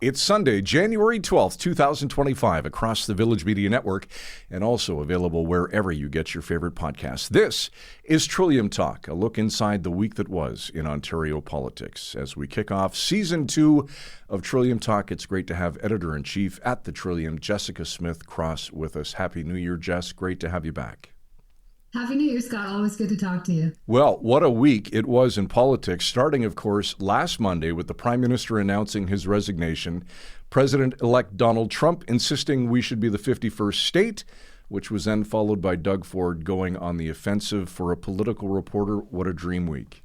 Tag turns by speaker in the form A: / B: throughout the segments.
A: It's Sunday, January 12th, 2025, across the Village Media Network, and also available wherever you get your favorite podcasts. This is Trillium Talk, a look inside the week that was in Ontario politics. As we kick off Season 2 of Trillium Talk, it's great to have Editor-in-Chief at the Trillium, Jessica Smith-Cross, with us. Happy New Year, Jess. Great to have you back.
B: Happy New Year, Scott. Always good to talk to you.
A: Well, what a week it was in politics, starting, of course, last Monday with the Prime Minister announcing his resignation, President-elect Donald Trump insisting we should be the 51st state, which was then followed by Doug Ford going on the offensive. For a political reporter, what a dream week.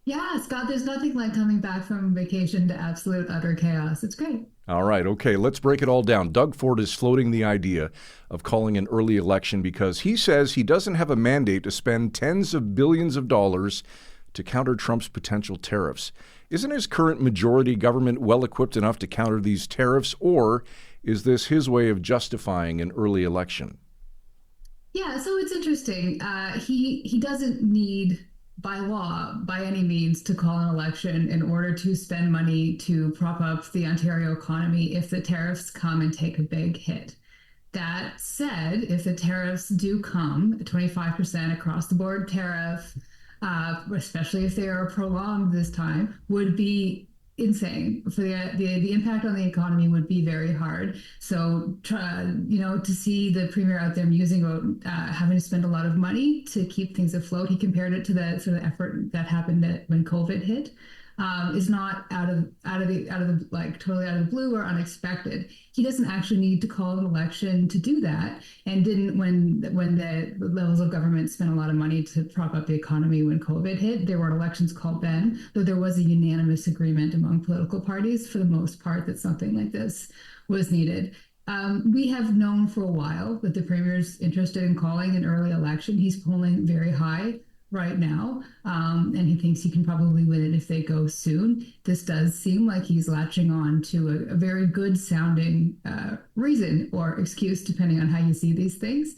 B: Yeah, Scott, there's nothing like coming back from vacation to absolute utter chaos. It's great.
A: All right, okay, let's break it all down. Doug Ford is floating the idea of calling an early election because he says he doesn't have a mandate to spend tens of billions of dollars to counter Trump's potential tariffs. Isn't his current majority government well equipped enough to counter these tariffs, or is this his way of justifying an early election?
B: Yeah, so it's interesting. He doesn't need, by law, by any means, to call an election in order to spend money to prop up the Ontario economy if the tariffs come and take a big hit. That said, if the tariffs do come, a 25% across the board tariff, especially if they are prolonged this time, would be insane. For the impact on the economy would be very hard. So, to see the premier out there musing about having to spend a lot of money to keep things afloat, he compared it to the sort of effort that happened when COVID hit. Is not out of the like totally out of the blue or unexpected. He doesn't actually need to call an election to do that, and didn't when the levels of government spent a lot of money to prop up the economy when COVID hit. There weren't elections called then, though there was a unanimous agreement among political parties for the most part that something like this was needed. We have known for a while that the premier's interested in calling an early election. He's polling very high right now, and he thinks he can probably win it if they go soon. This does seem like he's latching on to a very good sounding reason or excuse, depending on how you see these things.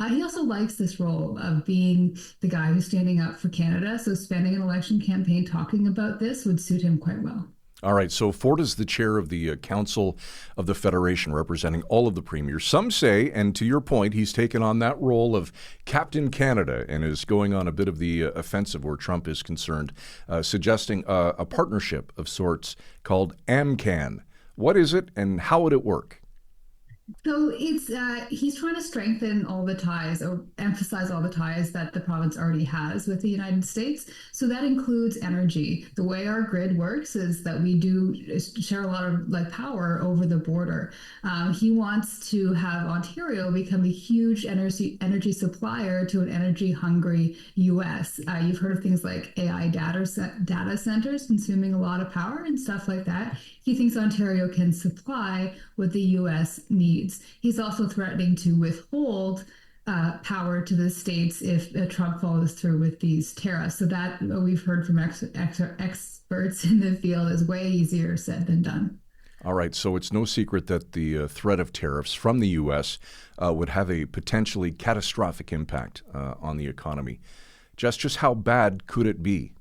B: He also likes this role of being the guy who's standing up for Canada, so spending an election campaign talking about this would suit him quite well.
A: All right, so Ford is the chair of the Council of the Federation, representing all of the premiers. Some say, and to your point, he's taken on that role of Captain Canada and is going on a bit of the offensive where Trump is concerned, suggesting a partnership of sorts called AMCAN. What is it, and how would it work?
B: So it's he's trying to strengthen all the ties or emphasize all the ties that the province already has with the United States. So that includes energy. The way our grid works is that we do share a lot of power over the border. He wants to have Ontario become a huge energy supplier to an energy hungry U.S. You've heard of things like AI data centers consuming a lot of power and stuff like that. He thinks Ontario can supply what the U.S. needs. He's also threatening to withhold power to the states if Trump follows through with these tariffs. So that we've heard from experts in the field is way easier said than done.
A: All right, so it's no secret that the threat of tariffs from the U.S. Would have a potentially catastrophic impact on the economy. Just how bad could it be?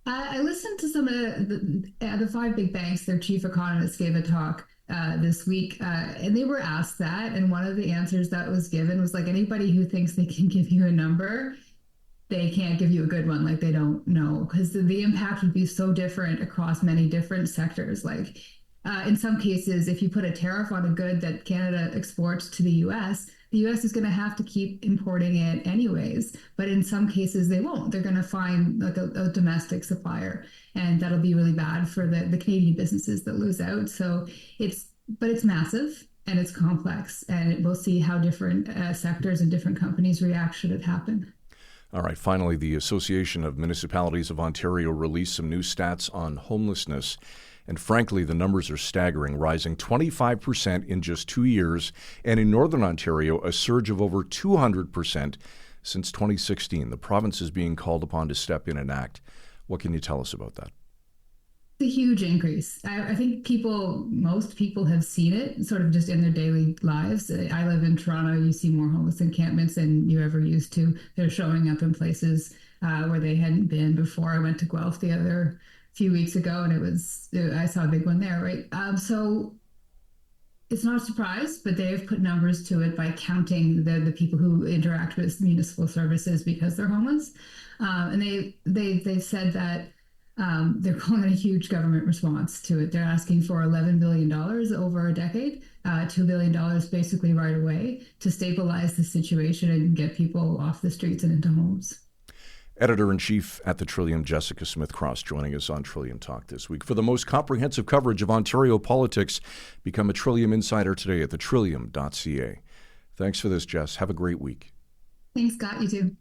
B: I listened to some of the five big banks. Their chief economists gave a talk this week, and they were asked that. And one of the answers that was given was anybody who thinks they can give you a number, they can't give you a good one. They don't know, because the impact would be so different across many different sectors. In some cases, if you put a tariff on a good that Canada exports to the U.S., the U.S. is going to have to keep importing it anyways. But in some cases, they won't. They're going to find a domestic supplier, and that'll be really bad for the Canadian businesses that lose out. So it's massive and it's complex, and we'll see how different sectors and different companies react should it happen.
A: All right, finally, the Association of Municipalities of Ontario released some new stats on homelessness. And frankly, the numbers are staggering, rising 25% in just 2 years, and in Northern Ontario, a surge of over 200% since 2016. The province is being called upon to step in and act. What can you tell us about that?
B: A huge increase. I think most people have seen it sort of just in their daily lives. I live in Toronto. You see more homeless encampments than you ever used to. They're showing up in places where they hadn't been before. I went to Guelph the other few weeks ago, and I saw a big one there, right? So it's not a surprise, but they've put numbers to it by counting the people who interact with municipal services because they're homeless, and they've said that they're calling it a huge government response to it. They're asking for $11 billion over a decade, $2 billion basically right away to stabilize the situation and get people off the streets and into homes.
A: Editor-in-Chief at the Trillium, Jessica Smith-Cross, joining us on Trillium Talk this week. For the most comprehensive coverage of Ontario politics, become a Trillium insider today at thetrillium.ca. Thanks for this, Jess. Have a great week.
B: Thanks, Scott. You too.